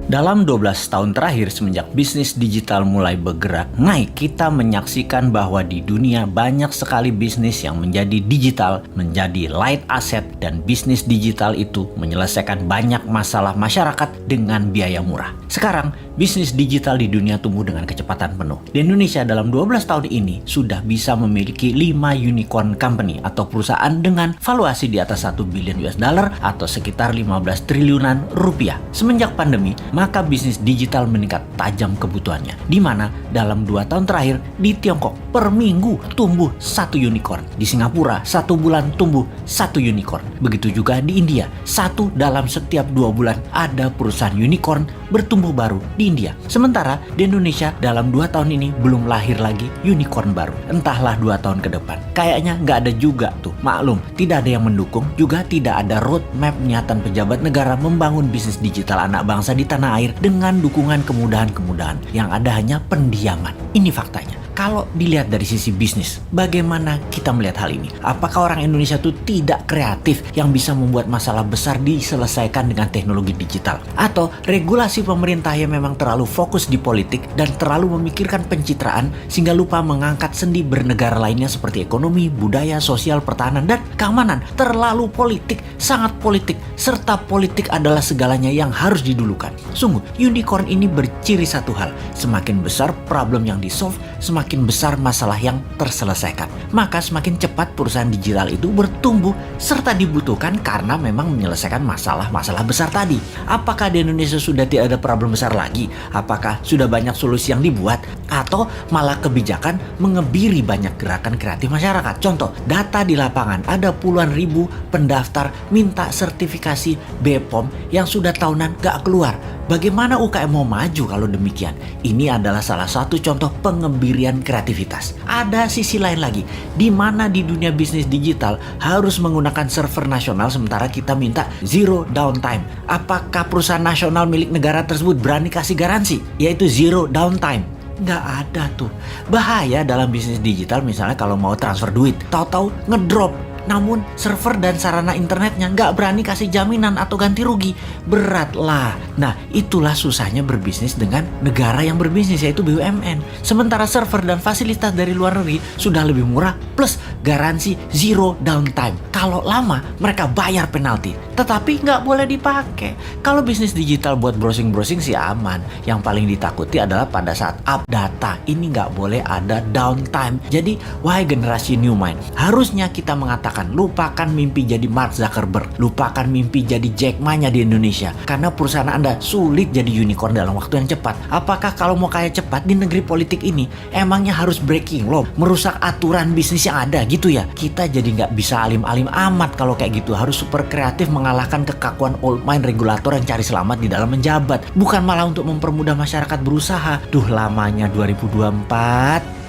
Dalam 12 tahun terakhir semenjak bisnis digital mulai bergerak naik, kita menyaksikan bahwa di dunia banyak sekali bisnis yang menjadi digital, menjadi light asset, dan bisnis digital itu menyelesaikan banyak masalah masyarakat dengan biaya murah. Sekarang, bisnis digital di dunia tumbuh dengan kecepatan penuh. Di Indonesia dalam 12 tahun ini sudah bisa memiliki 5 unicorn company atau perusahaan dengan valuasi di atas 1 billion US dollar atau sekitar 15 triliunan rupiah. Semenjak pandemi, maka bisnis digital meningkat tajam kebutuhannya. Di mana dalam 2 tahun terakhir di Tiongkok per minggu tumbuh 1 unicorn. Di Singapura 1 bulan tumbuh 1 unicorn. Begitu juga di India, 1 dalam setiap 2 bulan ada perusahaan unicorn bertumbuh baru di India. Sementara di Indonesia dalam 2 tahun ini belum lahir lagi unicorn baru. Entahlah 2 tahun ke depan. Kayaknya nggak ada juga tuh. Maklum, tidak ada yang mendukung, juga tidak ada roadmap niatan pejabat negara membangun bisnis digital anak bangsa di tanah air dengan dukungan kemudahan-kemudahan. Yang ada hanya pendiaman. Ini faktanya. Kalau dilihat dari sisi bisnis, bagaimana kita melihat hal ini? Apakah orang Indonesia itu tidak kreatif yang bisa membuat masalah besar diselesaikan dengan teknologi digital? Atau regulasi pemerintah yang memang terlalu fokus di politik dan terlalu memikirkan pencitraan sehingga lupa mengangkat sendi bernegara lainnya seperti ekonomi, budaya, sosial, pertahanan, dan keamanan? Terlalu politik, sangat politik, serta politik adalah segalanya yang harus didulukan. Sungguh, unicorn ini berciri satu hal, semakin besar problem yang di-solve, semakin besar masalah yang terselesaikan. Maka semakin cepat perusahaan digital itu bertumbuh serta dibutuhkan karena memang menyelesaikan masalah-masalah besar tadi. Apakah di Indonesia sudah tidak ada problem besar lagi? Apakah sudah banyak solusi yang dibuat? Atau malah kebijakan mengebiri banyak gerakan kreatif masyarakat? Contoh, data di lapangan ada puluhan ribu pendaftar minta sertifikasi BPOM yang sudah tahunan gak keluar. Bagaimana UKM mau maju kalau demikian? Ini adalah salah satu contoh pengebirian kreativitas. Ada sisi lain lagi, di mana di dunia bisnis digital harus menggunakan server nasional sementara kita minta zero downtime. Apakah perusahaan nasional milik negara tersebut berani kasih garansi, yaitu zero downtime? Nggak ada tuh. Bahaya dalam bisnis digital misalnya kalau mau transfer duit, tahu-tahu ngedrop. Namun server dan sarana internetnya nggak berani kasih jaminan atau ganti rugi. Berat lah. Nah, itulah susahnya berbisnis dengan negara yang berbisnis, yaitu BUMN. Sementara server dan fasilitas dari luar negeri sudah lebih murah plus garansi zero downtime. Kalau lama mereka bayar penalti, tetapi nggak boleh dipakai. Kalau bisnis digital buat browsing-browsing sih aman. Yang paling ditakuti adalah pada saat up data. Ini nggak boleh ada downtime. Jadi, wahai generasi new mind, harusnya kita mengatakan lupakan mimpi jadi Mark Zuckerberg, lupakan mimpi jadi Jack Ma-nya di Indonesia, karena perusahaan Anda sulit jadi unicorn dalam waktu yang cepat. Apakah kalau mau kaya cepat di negeri politik ini emangnya harus breaking law, merusak aturan bisnis yang ada gitu ya? Kita jadi nggak bisa alim-alim amat kalau kayak gitu. Harus super kreatif mengalahkan kekakuan old mind regulator yang cari selamat di dalam menjabat, bukan malah untuk mempermudah masyarakat berusaha. Duh, lamanya 2024.